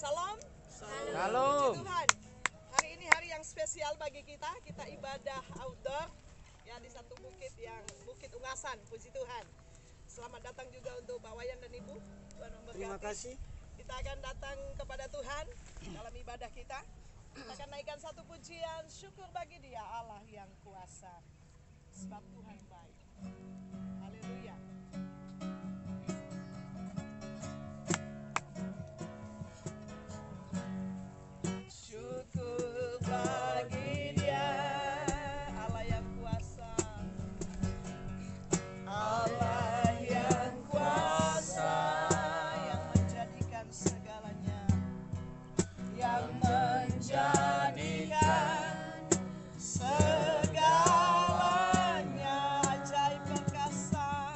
Salam. Shalom. Tuhan. Hari ini hari yang spesial bagi kita. Kita ibadah outdoor ya di satu bukit yang Bukit Ungasan. Puji Tuhan. Selamat datang juga untuk Pak Wayan dan Ibu. Tuhan memberkati. Terima kasih. Kita akan datang kepada Tuhan dalam ibadah kita. Kita akan naikkan satu pujian syukur bagi Dia Allah yang kuasa. Sebab Tuhan baik. Haleluya. Syukur bagi Dia Allah yang kuasa. Allah yang kuasa yang menjadikan segalanya, yang menjadikan segalanya ajaib perkasa.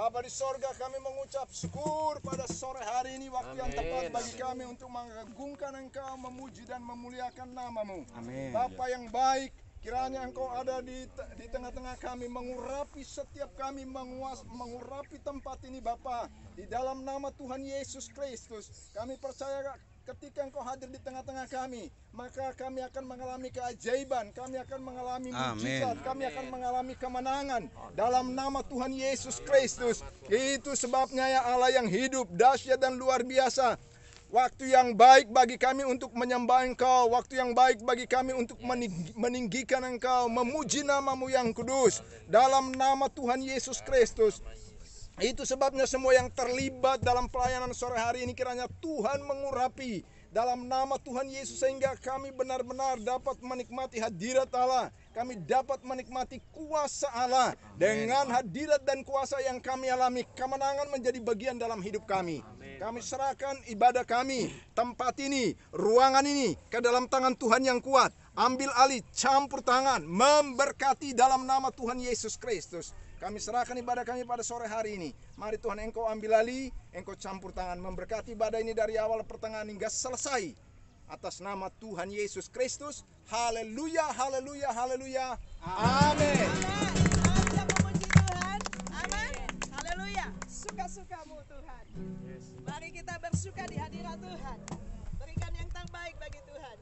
Bapa di sorga, kami mengucap syukur pada sore hari ini, waktu yang tepat bagi kami untuk mengagungkan Engkau, memuji dan memuliakan nama-Mu. Amin. Bapa yang baik, kiranya Engkau ada di tengah-tengah kami, mengurapi setiap kami, mengurapi tempat ini Bapa. Di dalam nama Tuhan Yesus Kristus, kami percaya ketika Engkau hadir di tengah-tengah kami, maka kami akan mengalami keajaiban, kami akan mengalami mujizat, kami akan mengalami kemenangan dalam nama Tuhan Yesus Kristus. Itu sebabnya ya Allah yang hidup, dahsyat dan luar biasa. Waktu yang baik bagi kami untuk menyembah Engkau, waktu yang baik bagi kami untuk meninggikan Engkau, memuji nama-Mu yang kudus dalam nama Tuhan Yesus Kristus. Itu sebabnya semua yang terlibat dalam pelayanan sore hari ini kiranya Tuhan mengurapi dalam nama Tuhan Yesus, sehingga kami benar-benar dapat menikmati hadirat Allah. Kami dapat menikmati kuasa Allah. Dengan hadirat dan kuasa yang kami alami, kemenangan menjadi bagian dalam hidup kami. Kami serahkan ibadah kami, tempat ini, ruangan ini ke dalam tangan Tuhan yang kuat. Ambil alih, campur tangan, memberkati dalam nama Tuhan Yesus Kristus. Kami serahkan ibadah kami pada sore hari ini. Mari Tuhan, Engkau ambil alih, Engkau campur tangan, memberkati ibadah ini dari awal pertengahan hingga selesai. Atas nama Tuhan Yesus Kristus. Haleluya, haleluya, haleluya. Amin. Siap memuji Tuhan. Amin. Haleluya. Suka-sukamu Tuhan. Mari kita bersuka di hadirat Tuhan. Berikan yang terbaik bagi Tuhan.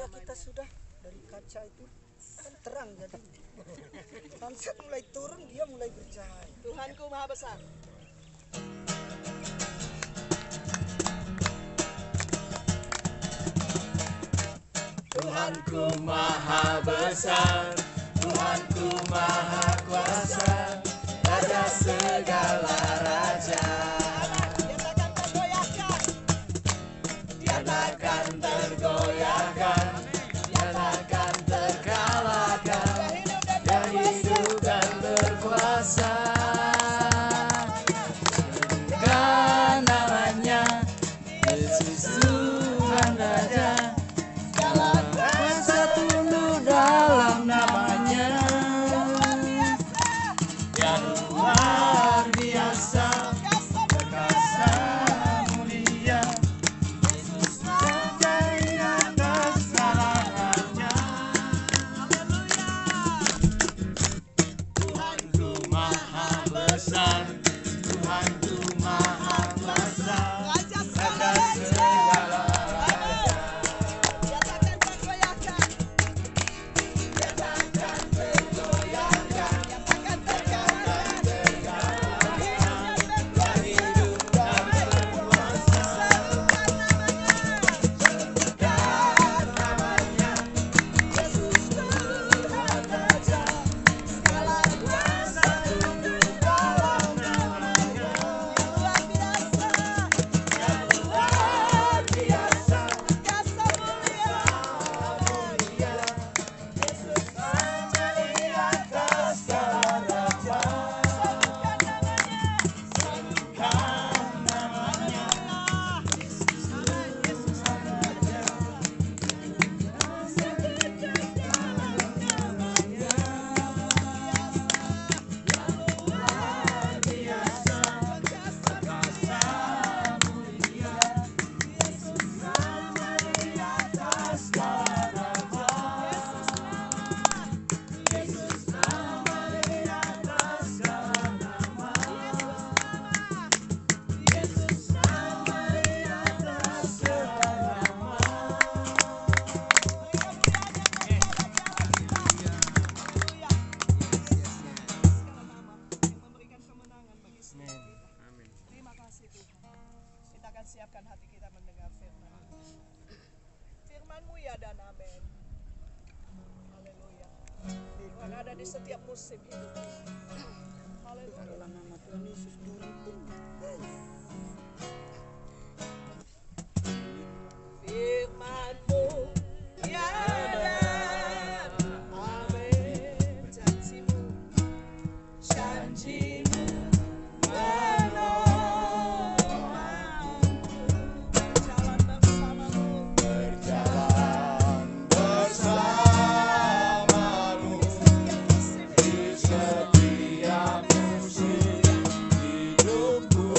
kira kita sudah dari kaca itu kan terang, jadi sunset mulai turun, dia mulai bercahaya. Tuhanku maha besar. Tuhanku maha besar, Tuhanku maha kuasa, Raja segala raja. Dia takkan tergoyahkan, dia takkan terkalahkan, dia hidup dan berkuasa. Kan namanya Yesus Tuhan Raja. Dalam namanya yang luar biasa, perkasa mulia, Yesus Raja di atas segalanya. Tuhanku maha besar, Tuhanku maha kuasa, Raja segala siapkan hati kita mendengar firman. Firman-Mu ya dan amin. Haleluya. Tuhan ada di setiap musim hidup. Haleluya. Dalam nama Tuhan Yesus dipimpin. Firman-Mu ya dan amin. Janji-Mu, janji-Mu benar. Setiap musim hidupku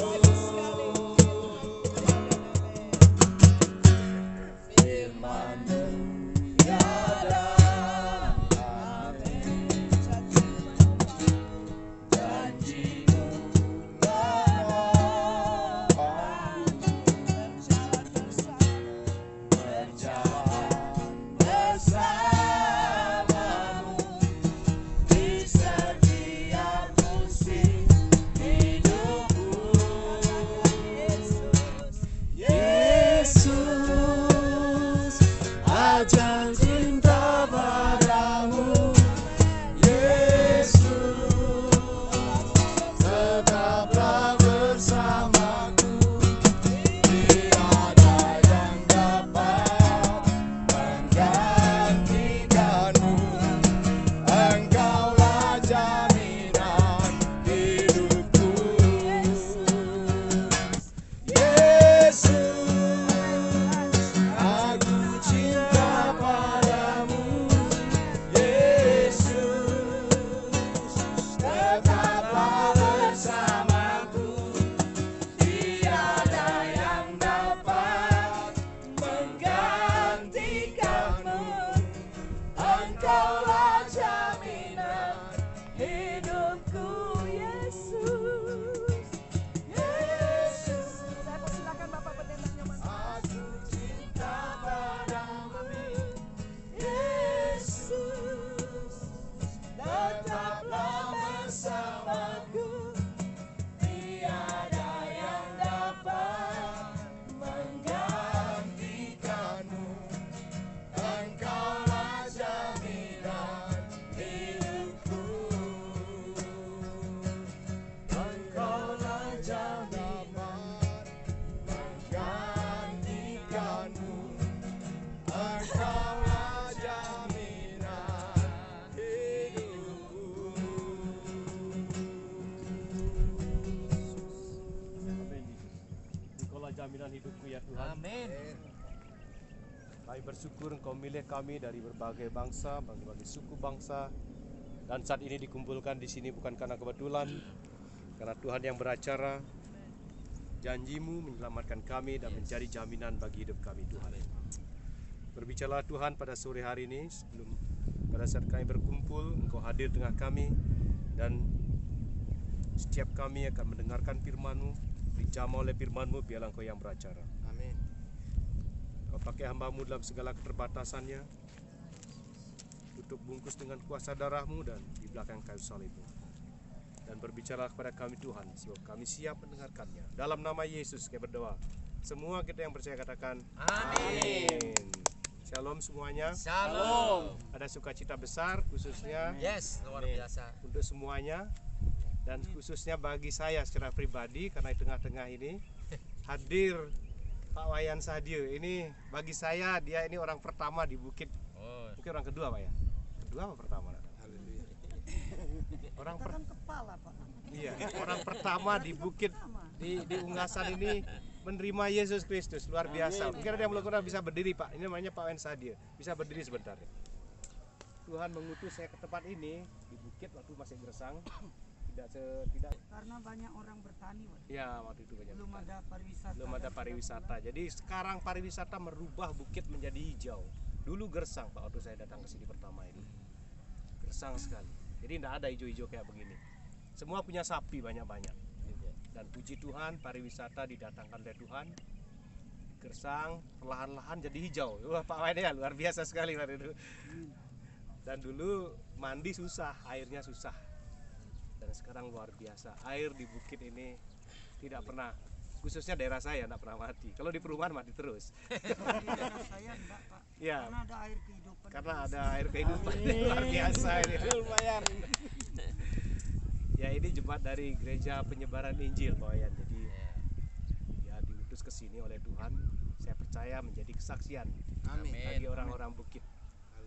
Kami bersyukur Engkau milih kami dari berbagai bangsa, berbagai suku bangsa, dan saat ini dikumpulkan di sini bukan karena kebetulan, karena Tuhan yang beracara. Janji-Mu menyelamatkan kami dan menjadi jaminan bagi hidup kami, Tuhan. Berbicaralah Tuhan pada sore hari ini, sebelum pada saat kami berkumpul, Engkau hadir tengah kami, dan setiap kami akan mendengarkan firman-Mu, dijamah oleh firman-Mu, biarlah Engkau yang beracara. Amin. Kau pakai hamba-Mu dalam segala keterbatasannya, tutup bungkus dengan kuasa darah-Mu dan di belakang kayu salib-Mu. Dan berbicara kepada kami Tuhan, sebab kami siap mendengarkannya. Dalam nama Yesus kami berdoa. Semua kita yang percaya katakan Amin. Shalom semuanya. Shalom. Ada sukacita besar khususnya Yes, luar biasa. untuk semuanya, dan khususnya bagi saya secara pribadi, karena di tengah-tengah ini hadir Pak Wayan Sadio. Ini bagi saya dia ini orang pertama di Bukit. Oh, Mungkin orang kedua Pak ya? Kedua apa pertama? Orang Kita kan kepala Pak. Iya, orang pertama di Bukit di Unggasan ini menerima Yesus Kristus. Luar biasa. Mungkin ada yang belum pernah bisa berdiri Pak. Ini namanya Pak Wayan Sadio. Bisa berdiri sebentar ya. Tuhan mengutus saya ke tempat ini di Bukit waktu masih gersang. Tidak Karena banyak orang bertani, Pak. ya waktu itu banyak. Belum ada pariwisata. Belum ada pariwisata. Jadi sekarang pariwisata merubah Bukit menjadi hijau. Dulu gersang Pak waktu saya datang ke sini pertama ini. Gersang sekali. Jadi tidak ada hijau-hijau kayak begini. Semua punya sapi banyak-banyak. Dan puji Tuhan pariwisata didatangkan oleh Tuhan. Gersang perlahan-lahan jadi hijau. Wah Pak Wayan ya luar biasa sekali waktu itu. Dan dulu mandi susah, airnya susah. Dan sekarang luar biasa. Air di Bukit ini tidak pernah, khususnya daerah saya tidak pernah mati. Kalau di perumahan mati terus. Di daerah saya enggak, Pak. Ya. Karena ada air kehidupan. Karena ada air kehidupan. Luar biasa ini. Lumayan. Ya ini jemaat dari Gereja Penyebaran Injil Pak Wayan. Jadi ya diutus ke sini oleh Tuhan. Saya percaya menjadi kesaksian Amin. bagi orang-orang Bukit.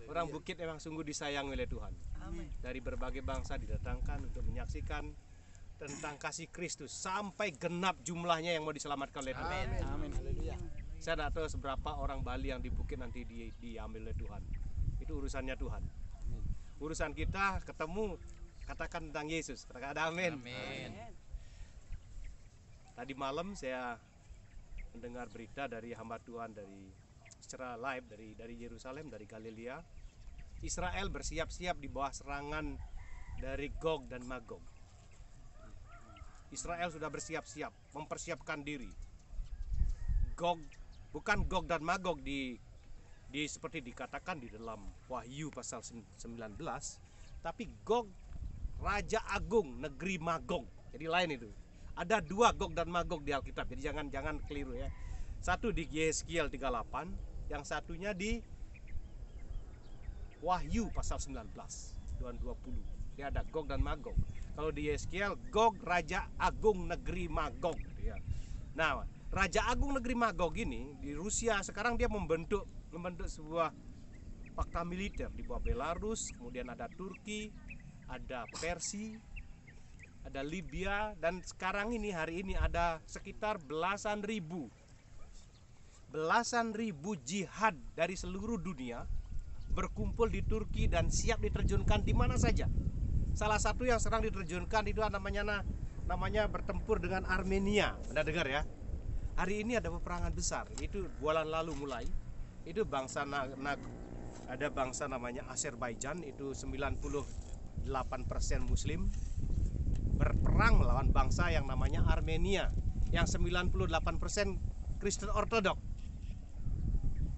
Orang Bukit memang sungguh disayangi oleh Tuhan. Amin. Dari berbagai bangsa didatangkan untuk menyaksikan tentang kasih Kristus sampai genap jumlahnya yang mau diselamatkan oleh Tuhan. Amin. Haleluya. Saya tidak tahu seberapa orang Bali yang di Bukit nanti diambil oleh Tuhan. Itu urusannya Tuhan. Urusan kita ketemu, katakan tentang Yesus. Katakan ada amin. Amin. Tadi malam saya mendengar berita dari hamba Tuhan dari secara live dari Yerusalem, dari Galilea. Israel bersiap-siap di bawah serangan dari Gog dan Magog. Israel sudah bersiap-siap, mempersiapkan diri. Gog, bukan Gog dan Magog di seperti dikatakan di dalam Wahyu pasal 19, tapi Gog Raja Agung negeri Magog. Jadi lain itu. Ada dua Gog dan Magog di Alkitab. Jadi jangan keliru ya. Satu di Yeskiel 38, yang satunya di Wahyu pasal 19 dan 20. Dia ada Gog dan Magog. Kalau di Yeskiel, Gog Raja Agung negeri Magog ya. Nah, Raja Agung negeri Magog ini di Rusia sekarang dia membentuk sebuah fakta militer di bawah Belarus, kemudian ada Turki, ada Persia, ada Libya, dan sekarang ini hari ini ada sekitar belasan ribu jihad dari seluruh dunia berkumpul di Turki dan siap diterjunkan di mana saja. Salah satu yang sedang diterjunkan itu namanya bertempur dengan Armenia. Anda dengar ya? Hari ini ada peperangan besar. Itu bulan lalu mulai. Itu bangsa ada bangsa namanya Azerbaijan, itu 98% Muslim, berperang melawan bangsa yang namanya Armenia yang 98% Kristen Ortodok.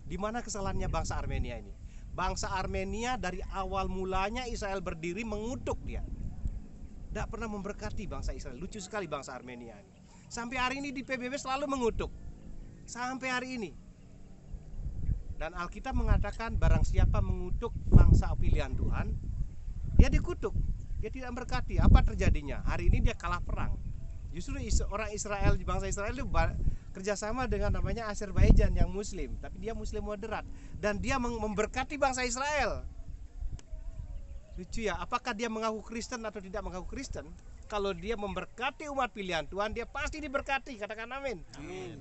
Di mana kesalahannya bangsa Armenia ini? Bangsa Armenia dari awal mulanya Israel berdiri mengutuk dia. Tidak pernah memberkati bangsa Israel. Lucu sekali bangsa Armenia ini. Sampai hari ini di PBB selalu mengutuk. Sampai hari ini. Dan Alkitab mengatakan barang siapa mengutuk bangsa pilihan Tuhan, dia dikutuk. Dia tidak memberkati. Apa terjadinya? Hari ini dia kalah perang. Justru orang Israel, bangsa Israel itu kerjasama dengan namanya Azerbaijan yang Muslim, tapi dia Muslim moderat dan dia memberkati bangsa Israel. Lucu ya, apakah dia mengaku Kristen atau tidak mengaku Kristen? Kalau dia memberkati umat pilihan Tuhan, dia pasti diberkati. Katakan amin. Amin.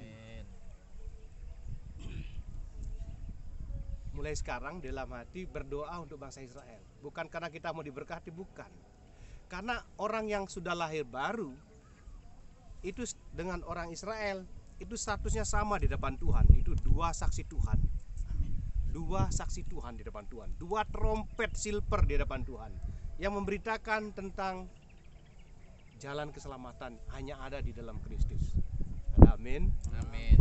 mulai sekarang dalam hati berdoa untuk bangsa Israel. Bukan karena kita mau diberkati, bukan. Karena orang yang sudah lahir baru itu dengan orang Israel itu statusnya sama di depan Tuhan. Itu dua saksi Tuhan. Dua saksi Tuhan di depan Tuhan. Dua trompet silver di depan Tuhan yang memberitakan tentang jalan keselamatan hanya ada di dalam Kristus. Amin. Amin.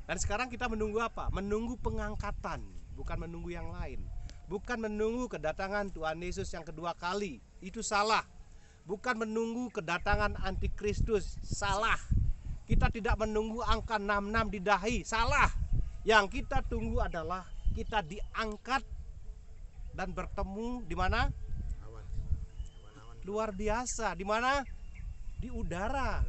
Dan sekarang kita menunggu apa? Menunggu pengangkatan, bukan menunggu yang lain. Bukan menunggu kedatangan Tuhan Yesus yang kedua kali. Itu salah. Bukan menunggu kedatangan antikristus. Salah. Kita tidak menunggu angka 66 di dahi. Salah. Yang kita tunggu adalah kita diangkat dan bertemu di mana? Luar biasa. Di mana? Di udara.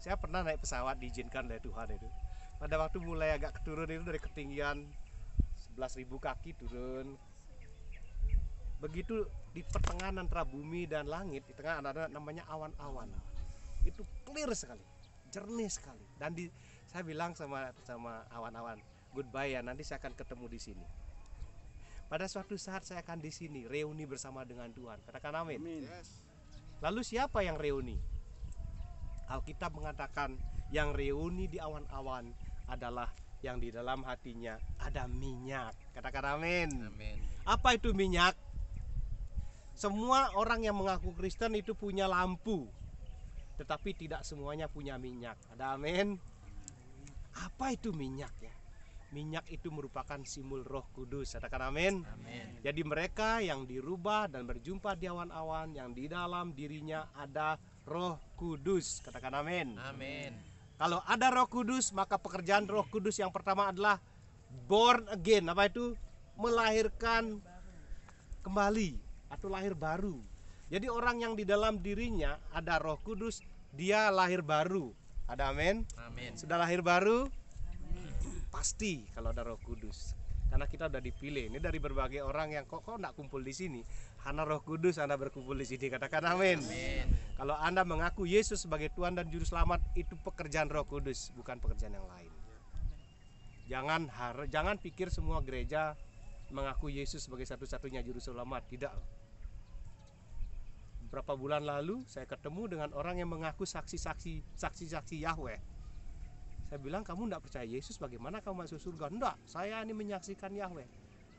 Saya pernah naik pesawat diizinkan oleh Tuhan itu. Pada waktu mulai agak turun itu dari ketinggian 11.000 kaki turun. Begitu di pertengahan antara bumi dan langit, di tengah ada namanya awan-awan. Itu clear sekali, jernih sekali. Dan saya bilang sama awan-awan, goodbye ya, nanti saya akan ketemu di sini. Pada suatu saat saya akan di sini reuni bersama dengan Tuhan. Katakan amin. Lalu siapa yang reuni? Alkitab mengatakan yang reuni di awan-awan adalah yang di dalam hatinya ada minyak. Katakan amin. Amin. Apa itu minyak? Semua orang yang mengaku Kristen itu punya lampu, tetapi tidak semuanya punya minyak. Ada amin. Apa itu minyak ya? Minyak itu merupakan simbol Roh Kudus. Katakan amin. Amin. Jadi mereka yang dirubah dan berjumpa di awan-awan, yang di dalam dirinya ada Roh Kudus. Katakan amin. Amin. Kalau ada Roh Kudus, maka pekerjaan Roh Kudus yang pertama adalah born again. Apa itu? Melahirkan kembali atau lahir baru. Jadi orang yang di dalam dirinya ada Roh Kudus, dia lahir baru. Ada amin. Amin. Sudah lahir baru? Pasti kalau ada Roh Kudus. Karena kita udah dipilih. Ini dari berbagai orang yang kok enggak kumpul di sini. Karena Roh Kudus Anda berkumpul di sini. Katakan amin. Amin. Kalau Anda mengaku Yesus sebagai Tuhan dan Juru Selamat, itu pekerjaan Roh Kudus, bukan pekerjaan yang lain. Jangan pikir semua gereja mengaku Yesus sebagai satu-satunya Juru Selamat. Tidak. Beberapa bulan lalu saya ketemu dengan orang yang mengaku saksi-saksi Yahweh. Saya bilang, kamu tidak percaya Yesus, bagaimana kamu masuk surga? Enggak, saya ini menyaksikan Yahweh.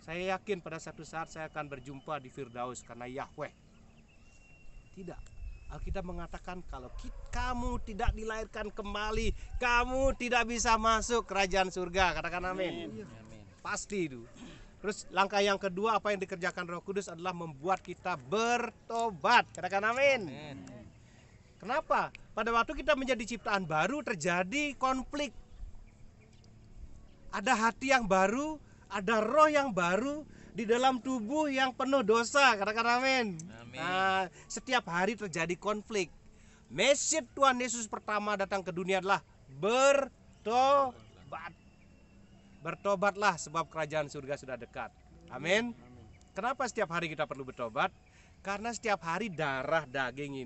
Saya yakin pada satu saat saya akan berjumpa di Firdaus karena Yahweh. Tidak. Alkitab mengatakan kalau kamu tidak dilahirkan kembali, kamu tidak bisa masuk kerajaan surga. Katakan amin. Amin. Pasti itu. Terus langkah yang kedua, apa yang dikerjakan Roh Kudus adalah membuat kita bertobat. Katakan amin. Amin. Kenapa? Pada waktu kita menjadi ciptaan baru terjadi konflik. Ada hati yang baru, ada roh yang baru di dalam tubuh yang penuh dosa. Katakan amin. Amin. Nah, setiap hari terjadi konflik. Message Tuhan Yesus pertama datang ke dunia adalah bertobat. Bertobatlah sebab kerajaan surga sudah dekat. Amin. Kenapa setiap hari kita perlu bertobat? Karena setiap hari darah daging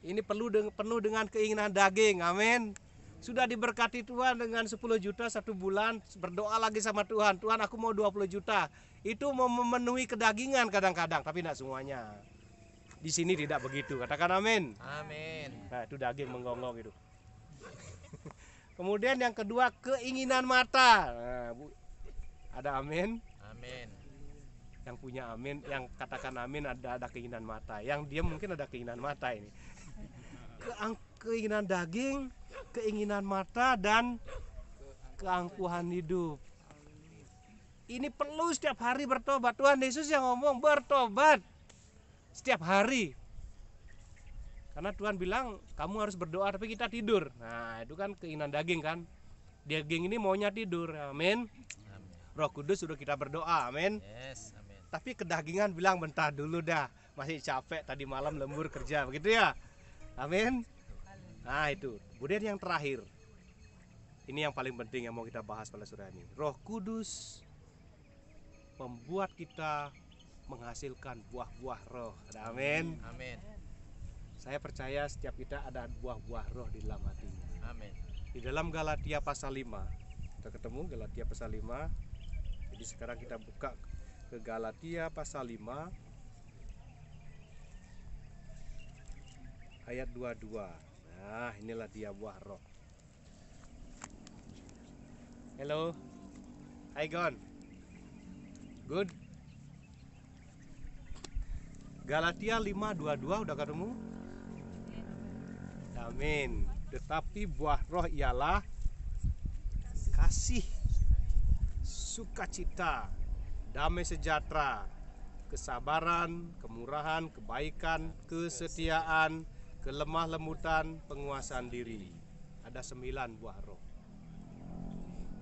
ini penuh dengan keinginan daging. Amin. Sudah diberkati Tuhan dengan 10 juta 1 bulan, berdoa lagi sama Tuhan, Tuhan aku mau 20 juta. Itu mau memenuhi kedagingan kadang-kadang, tapi tidak semuanya. Di sini tidak begitu. Katakan amin. Amin. Nah, itu daging menggonggong itu. Kemudian yang kedua, keinginan mata. Nah, ada amin. Amin. Yang punya amin, yang katakan amin ada keinginan mata. Yang dia mungkin ada keinginan mata ini. Keinginan daging, keinginan mata, dan keangkuhan hidup. Ini perlu setiap hari bertobat. Tuhan Yesus yang ngomong bertobat setiap hari. Karena Tuhan bilang kamu harus berdoa tapi kita tidur. Nah itu kan keinginan daging kan. Daging ini maunya tidur. Amin. Roh Kudus sudah kita berdoa. Amin. Yes. Amin. Tapi kedagingan bilang bentar dulu dah. Masih capek tadi malam lembur kerja. Begitu ya. Amin. Nah itu. Kemudian yang terakhir. Ini yang paling penting yang mau kita bahas pada sore ini. Roh Kudus membuat kita menghasilkan buah-buah roh. Amin. Amin. Saya percaya setiap kita ada buah-buah roh di dalam hatinya. Amin. Di dalam Galatia pasal 5. Kita ketemu Galatia pasal 5. Jadi sekarang kita buka ke Galatia pasal 5 ayat 22. Nah, inilah dia buah roh. Hello. Hi Gon. Good. Galatia 5:22 udah ketemu? Amin. Tetapi buah roh ialah kasih, sukacita, damai sejahtera, kesabaran, kemurahan, kebaikan, kesetiaan, kelemah lembutan, penguasaan diri. Ada 9 buah roh.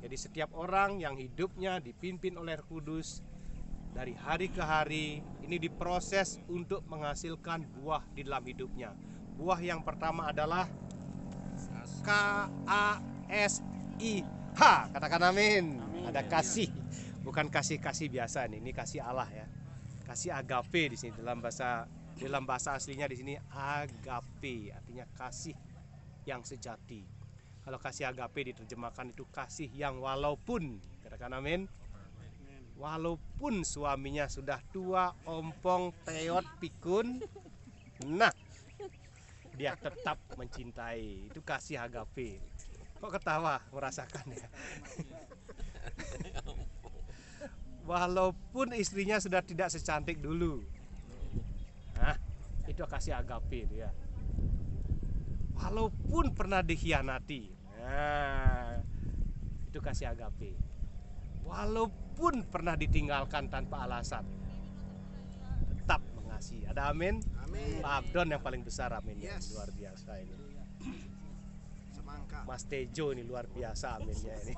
Jadi setiap orang yang hidupnya dipimpin oleh Roh Kudus dari hari ke hari ini diproses untuk menghasilkan buah di dalam hidupnya. Buah yang pertama adalah KASIH. Katakan amin. Ada kasih, bukan kasih biasa nih. Ini kasih Allah ya. Kasih agape di sini dalam bahasa aslinya di sini agape, artinya kasih yang sejati. Kalau kasih agape diterjemahkan itu kasih yang walaupun, katakan amin. Walaupun suaminya sudah tua, ompong, teot, pikun, nah dia tetap mencintai. Itu kasih agape. Kok ketawa merasakan ya? Walaupun istrinya sudah tidak secantik dulu, nah itu kasih agape dia. Walaupun pernah dikhianati, nah itu kasih agape. Walaupun pernah ditinggalkan tanpa alasan, tetap mengasihi. Ada amin? Amin. Pak Abdon yang paling besar amin. Yes. Luar biasa ini. Semangka. Mas Tejo ini luar biasa aminnya ini.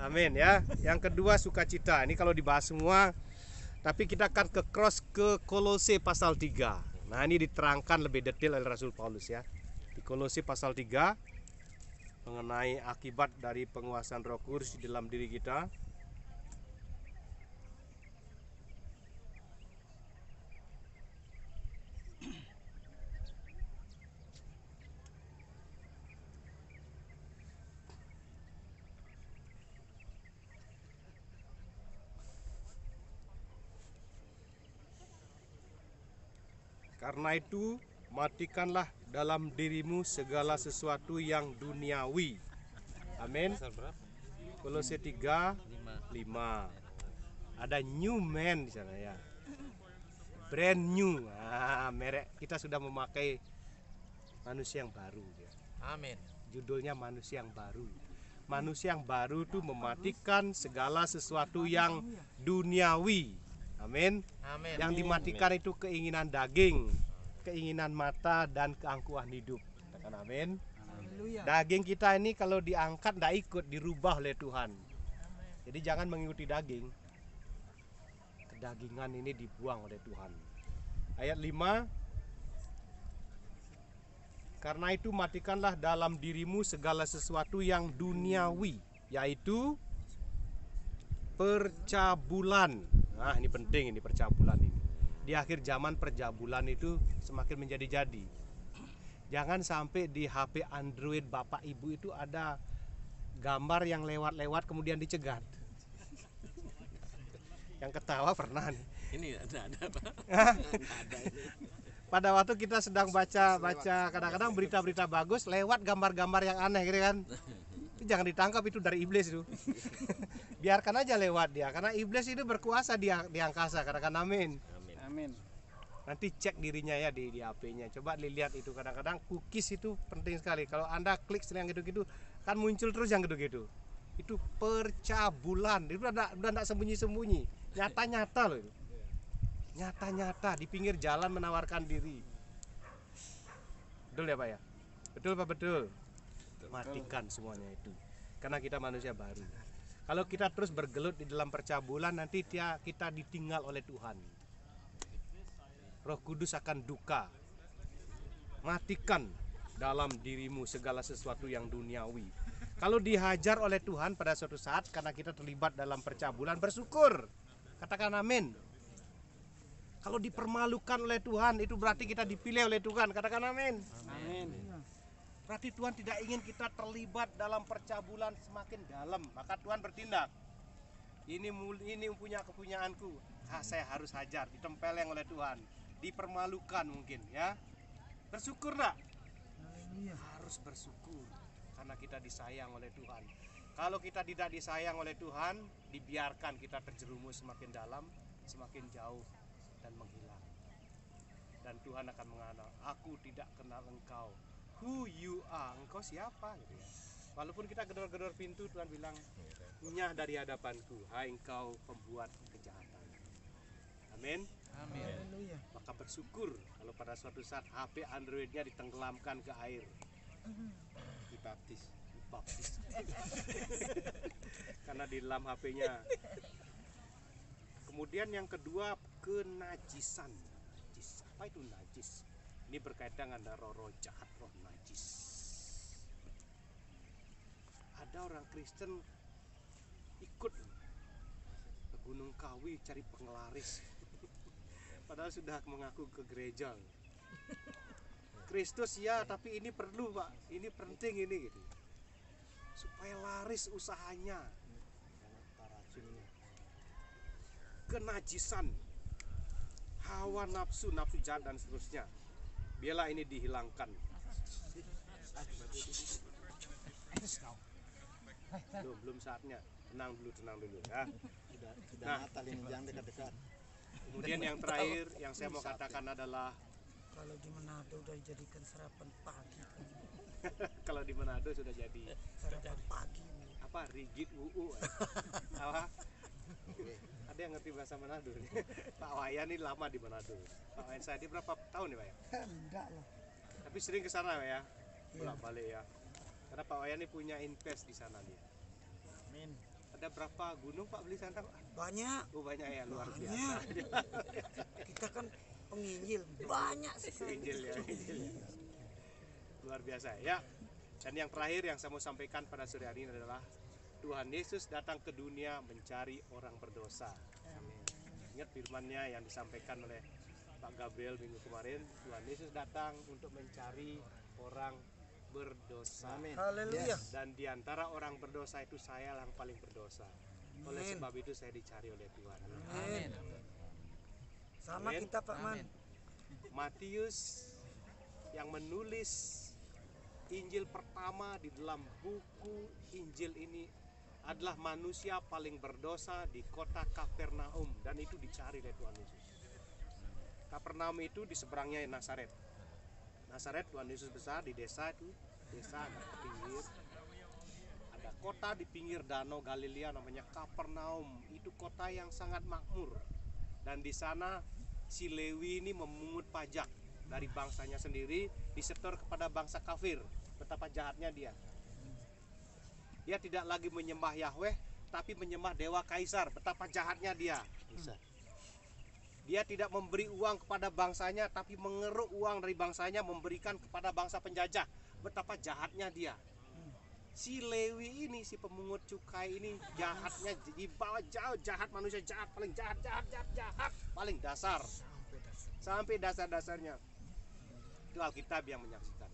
Amin ya. Yang kedua sukacita. Ini kalau dibahas semua, tapi kita akan ke cross ke Kolose pasal 3. Nah, ini diterangkan lebih detail oleh Rasul Paulus ya. Di Kolose pasal 3 mengenai akibat dari penguasaan Roh Kudus di dalam diri kita. Karena itu, matikanlah dalam dirimu segala sesuatu yang duniawi. Amin. Kolose 3:5. Ada new man di sana ya. Brand new. Merek kita sudah memakai manusia yang baru ya. Amin. Judulnya manusia yang baru. Manusia yang baru itu mematikan segala sesuatu yang duniawi. Amin. Amin. Yang dimatikan itu keinginan daging, keinginan mata, dan keangkuhan hidup. Katakan amin. Daging kita ini kalau diangkat tidak ikut, dirubah oleh Tuhan. Jadi jangan mengikuti daging. Kedagingan ini dibuang oleh Tuhan. Ayat 5. Karena itu matikanlah dalam dirimu segala sesuatu yang duniawi, yaitu percabulan. Nah, ini penting ini percabulan ini. Di akhir zaman percabulan itu semakin menjadi-jadi. Jangan sampai di HP Android Bapak Ibu itu ada gambar yang lewat-lewat kemudian dicegat. Yang ketawa pernah nih. Ini ada Pak. Pada waktu kita sedang baca kadang-kadang berita-berita bagus lewat gambar-gambar yang aneh gitu kan. Itu jangan ditangkap, itu dari iblis itu. Biarkan aja lewat dia, karena iblis itu berkuasa di angkasa. Katakan amin. Amin. Nanti cek dirinya ya di HP-nya. Coba dilihat itu, kadang-kadang cookies itu penting sekali. Kalau Anda klik yang gitu-gitu kan muncul terus yang gitu-gitu. Itu percabulan. Itu udah enggak sembunyi-sembunyi. Nyata-nyata loh itu. Nyata-nyata di pinggir jalan menawarkan diri. Betul ya Pak ya? Betul Pak, betul. Matikan semuanya itu. Karena kita manusia baru. Kalau kita terus bergelut di dalam percabulan, nanti kita ditinggal oleh Tuhan. Roh Kudus akan duka. Matikan dalam dirimu segala sesuatu yang duniawi. Kalau dihajar oleh Tuhan pada suatu saat karena kita terlibat dalam percabulan, bersyukur. Katakan amin. Kalau dipermalukan oleh Tuhan, itu berarti kita dipilih oleh Tuhan. Katakan amin. Amin. Berarti Tuhan tidak ingin kita terlibat dalam percabulan semakin dalam. Maka Tuhan bertindak. ini punya kepunyaanku. Saya harus hajar, ditempeleng oleh Tuhan, dipermalukan mungkin ya. Bersyukur enggak? Harus bersyukur karena kita disayang oleh Tuhan. Kalau kita tidak disayang oleh Tuhan, dibiarkan kita terjerumus semakin dalam, semakin jauh dan menghilang. Dan Tuhan akan mengenal, aku tidak kenal engkau. Who you are? Engkau siapa? Gitu ya. Walaupun kita gedor-gedor pintu, Tuhan bilang, nyah dari hadapanku, hai engkau pembuat kejahatan. Amin. Haleluya. Maka bersyukur kalau pada suatu saat HP Androidnya ditenggelamkan ke air, dibaptis. Karena di dalam HP-nya. Kemudian yang kedua, kenajisan. Najis. Apa itu najis? Ini berkaitan dengan roh jahat, roh najis. Ada orang Kristen ikut ke Gunung Kawi cari penglaris, padahal sudah mengaku ke gereja. Kristus ya, tapi ini perlu Pak, ini penting ini gitu, supaya laris usahanya. Kenajisan, hawa nafsu, nafsu jahat dan seterusnya, biarlah ini dihilangkan. Belum saatnya, tenang dulu ya. Nah, Natal ini jangan dekat-dekat. kemudian yang terakhir yang saya mau katakan adalah Kalau di Manado udah dijadikan sarapan pagi. kalau di Manado sudah jadi Sarapan pagi. apa, rigid UU apa? Ada yang ngerti bahasa Manado? Pak Wayan ini lama di Manado. Pak Wayan saya, dia berapa tahun ya Pak ya? Enggak lah. Tapi sering ke sana Pak ya, bolak-balik ya. Karena Pak Wayan ini punya invest di sana dia. Amin. Ada berapa gunung Pak beli sana Pak? Banyak. Oh banyak ya, luar Banyak. biasa. Kita kan penginjil banyak sekali. Injil ya, Injil ya. Luar biasa ya. Dan yang terakhir yang saya mau sampaikan pada sore hari ini adalah Tuhan Yesus datang ke dunia mencari orang berdosa. Ingat firman-Nya yang disampaikan oleh Pak Gabriel minggu kemarin, Tuhan Yesus datang untuk mencari orang berdosa. Amin. Haleluya. Dan di antara orang berdosa itu saya yang paling berdosa. Oleh Amin. sebab itu saya dicari oleh Tuhan. Amin. Sama Amin. kita Pak Man. Matius yang menulis Injil pertama di dalam buku Injil ini adalah manusia paling berdosa di kota Kapernaum, dan itu dicari oleh Tuhan Yesus. Kapernaum itu di seberangnya Nazaret. Nazaret Tuhan Yesus besar di desa itu, desa pinggir. Ada kota di pinggir danau Galilea namanya Kapernaum. Itu kota yang sangat makmur. Dan di sana si Lewi ini memungut pajak dari bangsanya sendiri, disetor kepada bangsa kafir. Betapa jahatnya dia. Dia tidak lagi menyembah Yahweh, tapi menyembah dewa kaisar. Betapa jahatnya dia. Dia tidak memberi uang kepada bangsanya, tapi mengeruk uang dari bangsanya memberikan kepada bangsa penjajah. Betapa jahatnya dia. Si Lewi ini, si pemungut cukai ini, jahatnya di bawah jauh, jahat, manusia jahat, paling jahat, paling dasar. Sampai dasar-dasarnya. Itu Alkitab yang menyaksikan.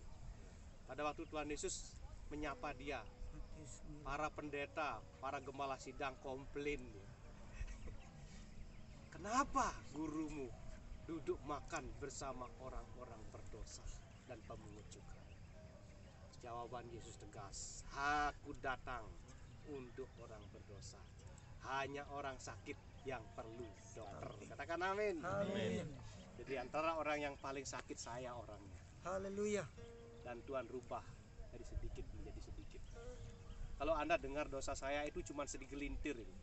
Pada waktu Tuhan Yesus menyapa dia, para pendeta, para gembala sidang komplain. Kenapa gurumu duduk makan bersama orang-orang berdosa dan pemungut cukai? Jawaban Yesus tegas, aku datang untuk orang berdosa. Hanya orang sakit yang perlu dokter. Katakan amin. Amin. Jadi antara orang yang paling sakit saya orangnya. Haleluya. Dan Tuhan rubah dari sedikit menjadi sedikit. Kalau Anda dengar dosa saya itu cuma segelintir ini.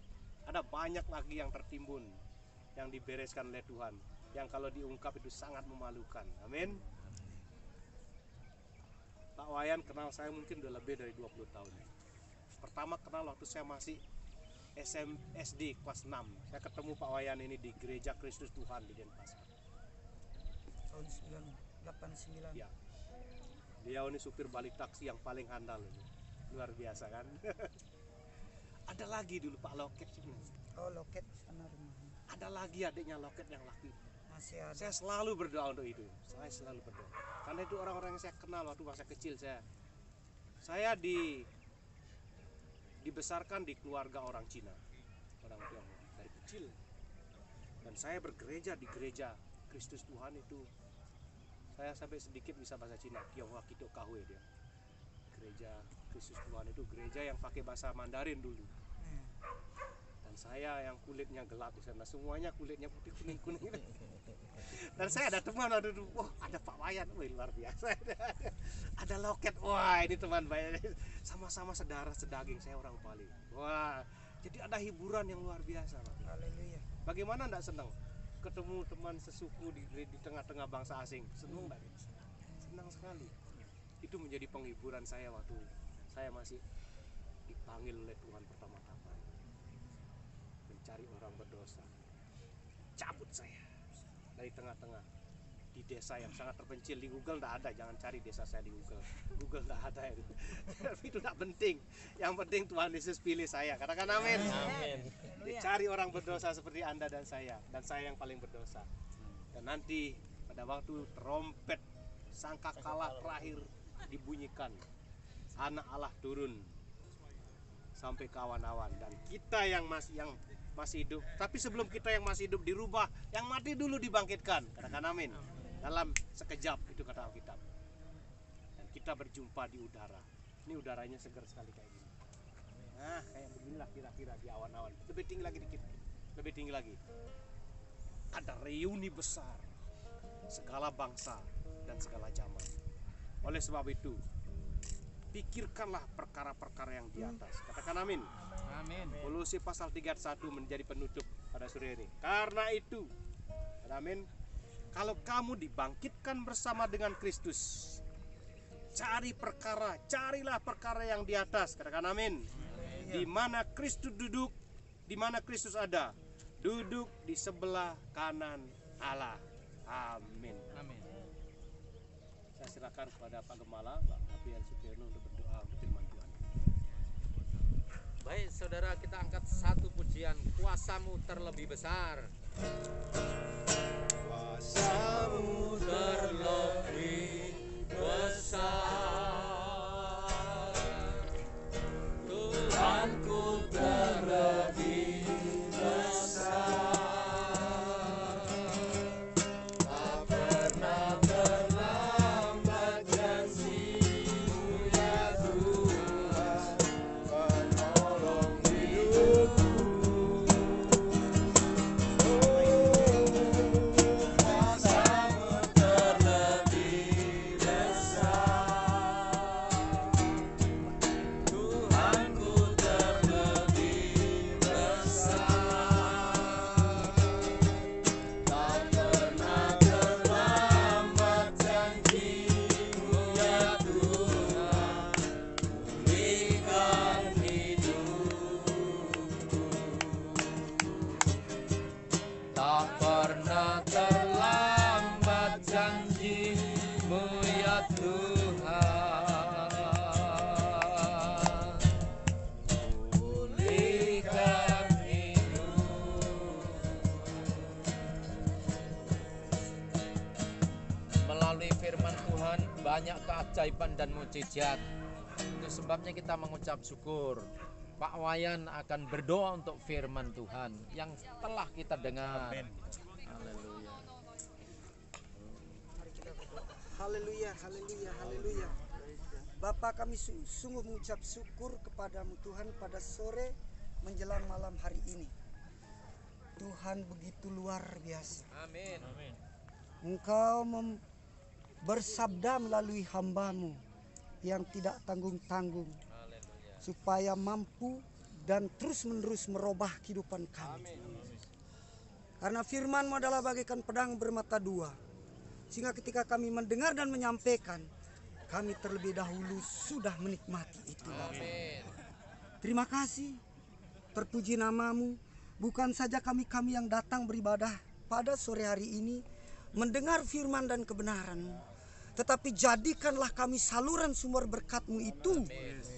Ada banyak lagi yang tertimbun, yang dibereskan oleh Tuhan, yang kalau diungkap itu sangat memalukan. Amin. Pak Wayan kenal saya mungkin udah lebih dari 20 tahun. Pertama kenal waktu saya masih SD kelas 6. Saya ketemu Pak Wayan ini di Gereja Kristus Tuhan di Denpasar. Tahun 1989. Ya. Dia ini supir balik taksi yang paling handal ini. Luar biasa kan? Ada lagi dulu Pak Loket sini. Oh, loket sana rumahnya. Ada lagi adiknya Loket yang laki. Masih ada. Saya selalu berdoa untuk itu. Saya selalu berdoa. Karena itu orang-orang yang saya kenal waktu masa kecil saya. Saya dibesarkan di keluarga orang Cina. orang Tionghoa dari kecil. Dan saya bergereja di gereja Kristus Tuhan itu, saya sampai sedikit bisa bahasa Cina, Tionghoa Kito Kahwe dia. Gereja Kristus Tuhan itu gereja yang pakai bahasa Mandarin dulu. Dan saya yang kulitnya gelap di sana, semuanya kulitnya putih kuning. Dan saya ada teman, wah ada Pak Wayan, wah luar biasa. Ada loket, wah ini teman baik, sama-sama saudara sedaging, saya orang Bali. Wah, jadi ada hiburan yang luar biasa. Haleluya. Bagaimana enggak senang ketemu teman sesuku di tengah-tengah bangsa asing? Senang enggak? Senang sekali. Itu menjadi penghiburan saya waktu saya masih dipanggil oleh Tuhan pertama-tama mencari orang berdosa. Cabut saya dari tengah-tengah di desa yang sangat terpencil. Di Google enggak ada, jangan cari desa saya di Google. Google enggak ada itu. Tapi itu enggak penting. Yang penting Tuhan Yesus pilih saya. Katakan amin. Amin. Dicari orang berdosa seperti Anda dan saya yang paling berdosa. Dan nanti pada waktu trompet sangkakala terakhir dibunyikan, anak Allah turun sampai ke awan-awan, dan kita yang masih hidup, tapi sebelum kita yang masih hidup dirubah, yang mati dulu dibangkitkan. Katakan amin. Dalam sekejap, itu kata Alkitab. Dan kita berjumpa di udara. Ini udaranya segar sekali kayak gini. Nah, kayak beginilah kira-kira di awan-awan. Lebih tinggi lagi dikit. Lebih tinggi lagi. Ada reuni besar. Segala bangsa dan segala zaman. Oleh sebab itu, pikirkanlah perkara-perkara yang di atas. Katakan amin. Amin. Kolose pasal 3 ayat 1 menjadi penutup pada sore ini. Karena itu, amin, kalau kamu dibangkitkan bersama dengan Kristus, carilah perkara yang di atas. Katakan amin. Di mana Kristus duduk, di mana Kristus ada, duduk di sebelah kanan Allah. Amin. Amin. Saya silakan kepada Pak Gembala, Pak Abiel Sukirno untuk berdoa untuk firman Tuhan. Baik saudara, kita angkat satu pujian, kuasamu terlebih besar. Kuasamu terlebih besar, Tuhanku terlebih besar. Tak pernah terlambat janji-Mu ya Tuhan, penolong hidupku. Kuasamu terlebih besar, Tuhanku terlebih besar. Tak pernah terlambat janji-Mu ya Tuhan, pulihkan hidupku. Tak pernah terlambat janji-Mu ya Tuhan, pulihkan hidupku. Melalui firman Tuhan banyak keajaiban dan mukjizat. Itu sebabnya kita mengucap syukur. Pak Wayan akan berdoa untuk firman Tuhan yang telah kita dengar. Haleluya. Mari kita berdoa. Haleluya, haleluya, haleluya. Bapa, kami sungguh mengucap syukur kepadamu Tuhan pada sore menjelang malam hari ini. Tuhan begitu luar biasa. Amin. Engkau bersabda melalui hamba-Mu yang tidak tanggung-tanggung, Haleluya. supaya mampu dan terus-menerus merubah kehidupan kami. Karena firman-Mu adalah bagaikan pedang bermata dua, sehingga ketika kami mendengar dan menyampaikan, kami terlebih dahulu sudah menikmati itu. Amin. Terima kasih, terpuji nama-Mu. Bukan saja kami yang datang beribadah pada sore hari ini mendengar firman dan kebenaran-Mu, tetapi jadikanlah kami saluran sumber berkat-Mu itu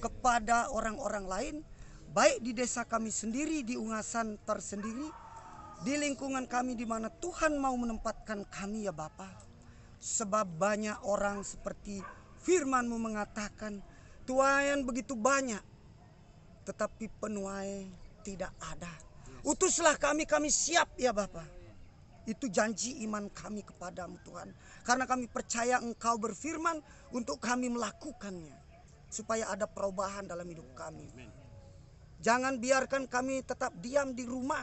kepada orang-orang lain, baik di desa kami sendiri, di Ungasan tersendiri, di lingkungan kami di mana Tuhan mau menempatkan kami ya Bapa. Sebab banyak orang seperti firman-Mu mengatakan, tuaian begitu banyak, tetapi penuai tidak ada. Utuslah kami siap ya Bapa. Itu janji iman kami kepadamu Tuhan. Karena kami percaya Engkau berfirman untuk kami melakukannya. Supaya ada perubahan dalam hidup kami. Jangan biarkan kami tetap diam di rumah.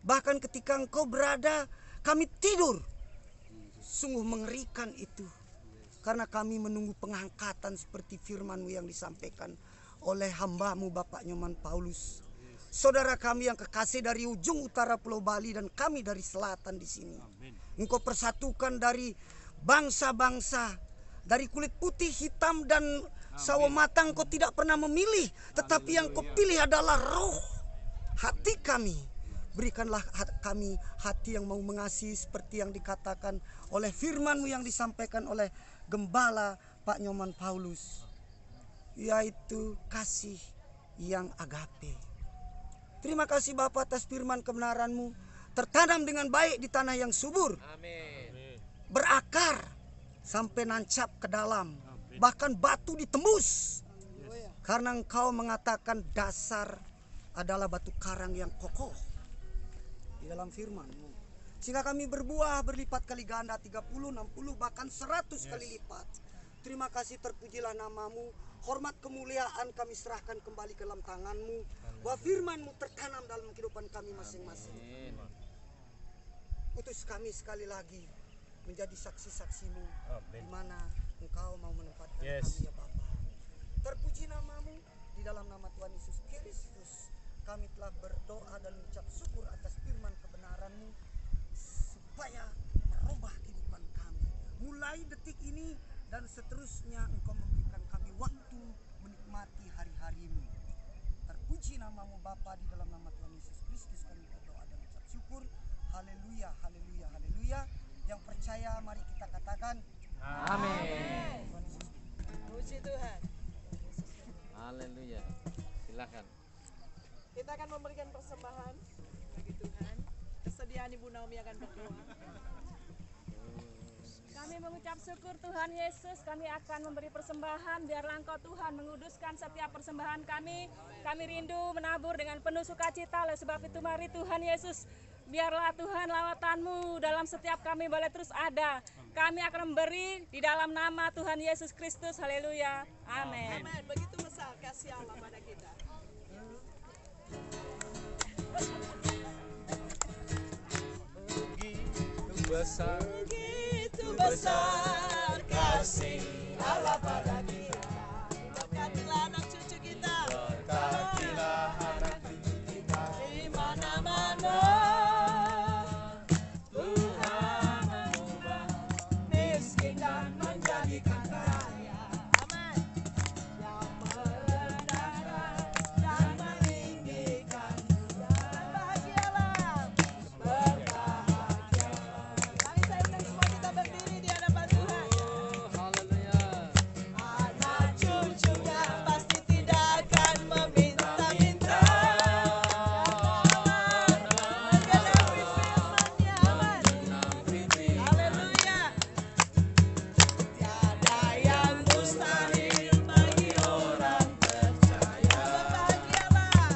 Bahkan ketika Engkau berada, kami tidur. Sungguh mengerikan itu. Karena kami menunggu pengangkatan seperti firman-Mu yang disampaikan oleh hamba-Mu Bapak Nyoman Paulus. Saudara kami yang kekasih dari ujung utara Pulau Bali dan kami dari selatan di sini. Engkau persatukan dari bangsa-bangsa, dari kulit putih, hitam dan sawo matang. Engkau tidak pernah memilih, tetapi yang Kau pilih adalah roh hati kami. Berikanlah kami hati yang mau mengasihi seperti yang dikatakan oleh firman-Mu yang disampaikan oleh Gembala Pak Nyoman Paulus, yaitu kasih yang agape. Terima kasih Bapa atas firman kebenaran-Mu, tertanam dengan baik di tanah yang subur. Amin. Berakar sampai nancap ke dalam, bahkan batu ditembus. Karena Engkau mengatakan dasar adalah batu karang yang kokoh di dalam firman-Mu. Sehingga kami berbuah berlipat kali ganda, 30, 60, bahkan 100 kali lipat. Terima kasih, terpujilah nama-Mu. Hormat kemuliaan kami serahkan kembali ke dalam tangan-Mu. Bahwa firman-Mu tertanam dalam kehidupan kami masing-masing. Utus kami sekali lagi menjadi saksi-saksi-Mu, di mana Engkau mau menempatkan kami ya Bapa. Terpuji nama-Mu, di dalam nama Tuhan Yesus Kristus kami telah berdoa dan mengucap syukur atas firman kebenaran-Mu, supaya merubah kehidupan kami. Mulai detik ini dan seterusnya Engkau memberikan kami waktu menikmati hari-hari-Mu. Terpuji nama-Mu Bapa, di dalam nama Tuhan Yesus Kristus kami berdoa dan mengucap syukur. Haleluya, haleluya, haleluya. Yang percaya mari kita katakan Amin. Puji Tuhan. Haleluya. Silakan. Kita akan memberikan persembahan bagi Tuhan. Kesediaan Ibu Naomi akan berdoa. Kami mengucap syukur Tuhan Yesus, kami akan memberi persembahan. Biarlah Engkau Tuhan menguduskan setiap persembahan kami. Kami rindu menabur dengan penuh sukacita. Oleh sebab itu mari Tuhan Yesus, biarlah Tuhan lawatan-Mu dalam setiap kami boleh terus ada. Kami akan memberi di dalam nama Tuhan Yesus Kristus. Haleluya. Amin. Amin. Begitu besar kasih Allah pada kita. Begitu besar. Begitu besar kasih Allah pada kita. Berkatilah anak cucu kita. Berkatilah anak cucu kita. Di mana-mana Tuhan mengubah miskin dan menjadikan kaya. Amin. Yang merendahkan dan meninggikan. Berbahagialah. Berbahagialah. Mari saya undang semua kita berdiri di hadapan Tuhan. Haleluya. Anak cucunya pasti tidak akan meminta-minta. Menggenapi firman-Nya. Amin. Haleluya. Tiada yang mustahil bagi orang percaya. Berbahagialah.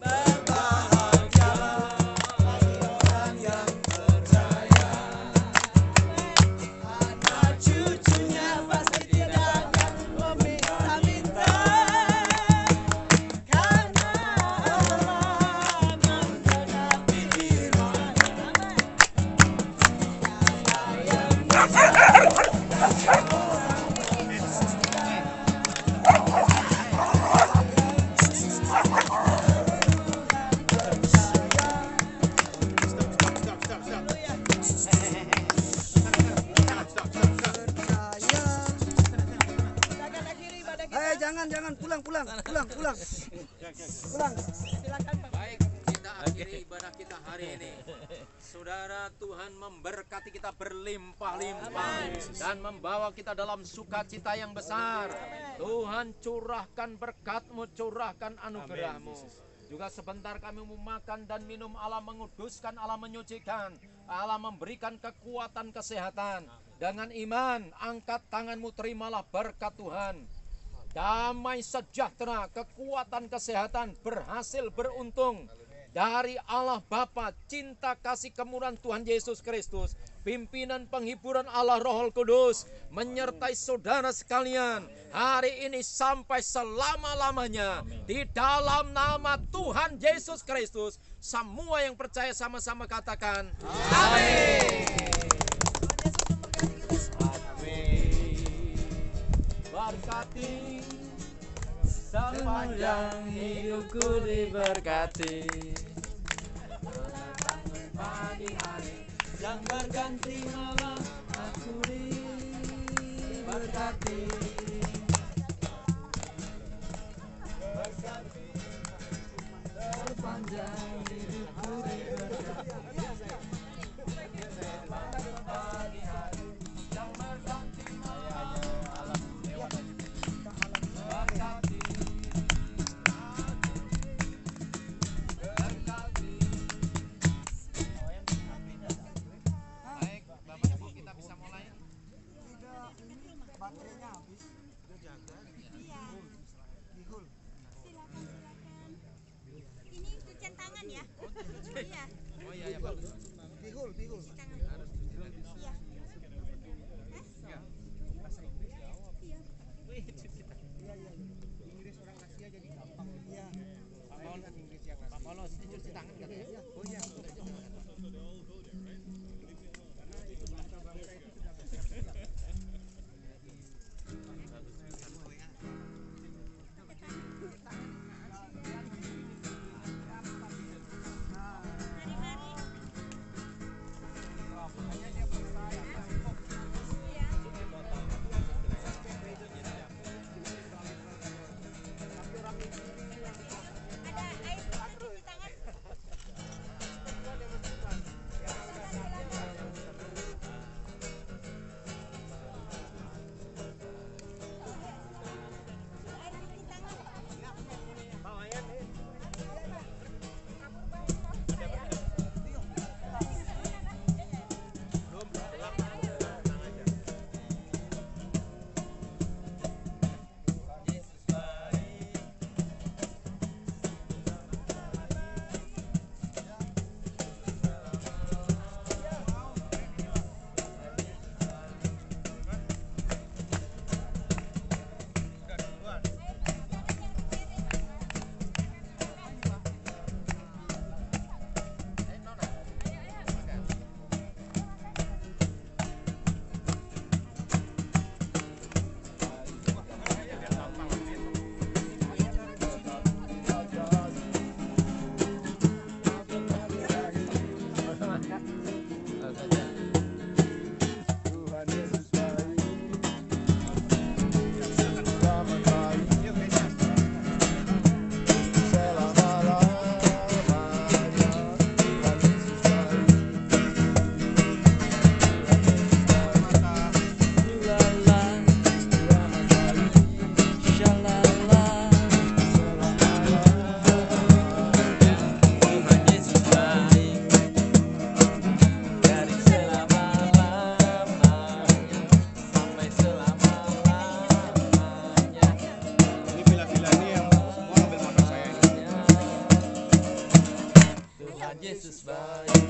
Berbahagialah bagi orang yang percaya. Anak cucunya pasti tidak akan meminta-minta. Karena Allah menggenapi firman-Nya. Kita akan akhiri ibadah kita. jangan pulang. Silakan Pak. Baik, kita akhiri ibadah kita hari ini. Saudara, Tuhan memberkati kita berlimpah-limpah dan membawa kita dalam sukacita yang besar. Tuhan curahkan berkat-Mu, curahkan anugerah-Mu. Juga sebentar kami mau makan dan minum, Allah menguduskan, Allah menyucikan, Allah memberikan kekuatan kesehatan. Dengan iman, angkat tanganmu, terimalah berkat Tuhan. Damai sejahtera, kekuatan kesehatan, berhasil, beruntung. dari Allah Bapa, cinta kasih kemurahan Tuhan Yesus Kristus, pimpinan penghiburan Allah Roh Kudus menyertai saudara sekalian hari ini sampai selama-lamanya. Di dalam nama Tuhan Yesus Kristus, semua yang percaya sama-sama katakan amin. Berkati sepanjang hidupku diberkati, pagi hari yang berganti malam aku diberkati. Berkati sepanjang hidupku diberkati, pagi hari yang berganti malam berkati. Baik, Bapak Ibu, kita bisa mulai. Baterainya habis. Silakan. Ini cucian tangan ya? Iya. Oh iya, ya bagus. Bihul. Cuci tangan. Iya. Hah? Inggris orang Asia jadi gampang. Iya. Pak Paulos, ini cuci tangan katanya. Oh iya. Ada air untuk cuci tangan. Air cuci tangan. Tuhan Yesus baik. Selamat baik. Selama-lamanya Tuhan Yesus baik. Ini villa-villa ini yang semua ambil motor saya ini. Tuhan Yesus baik.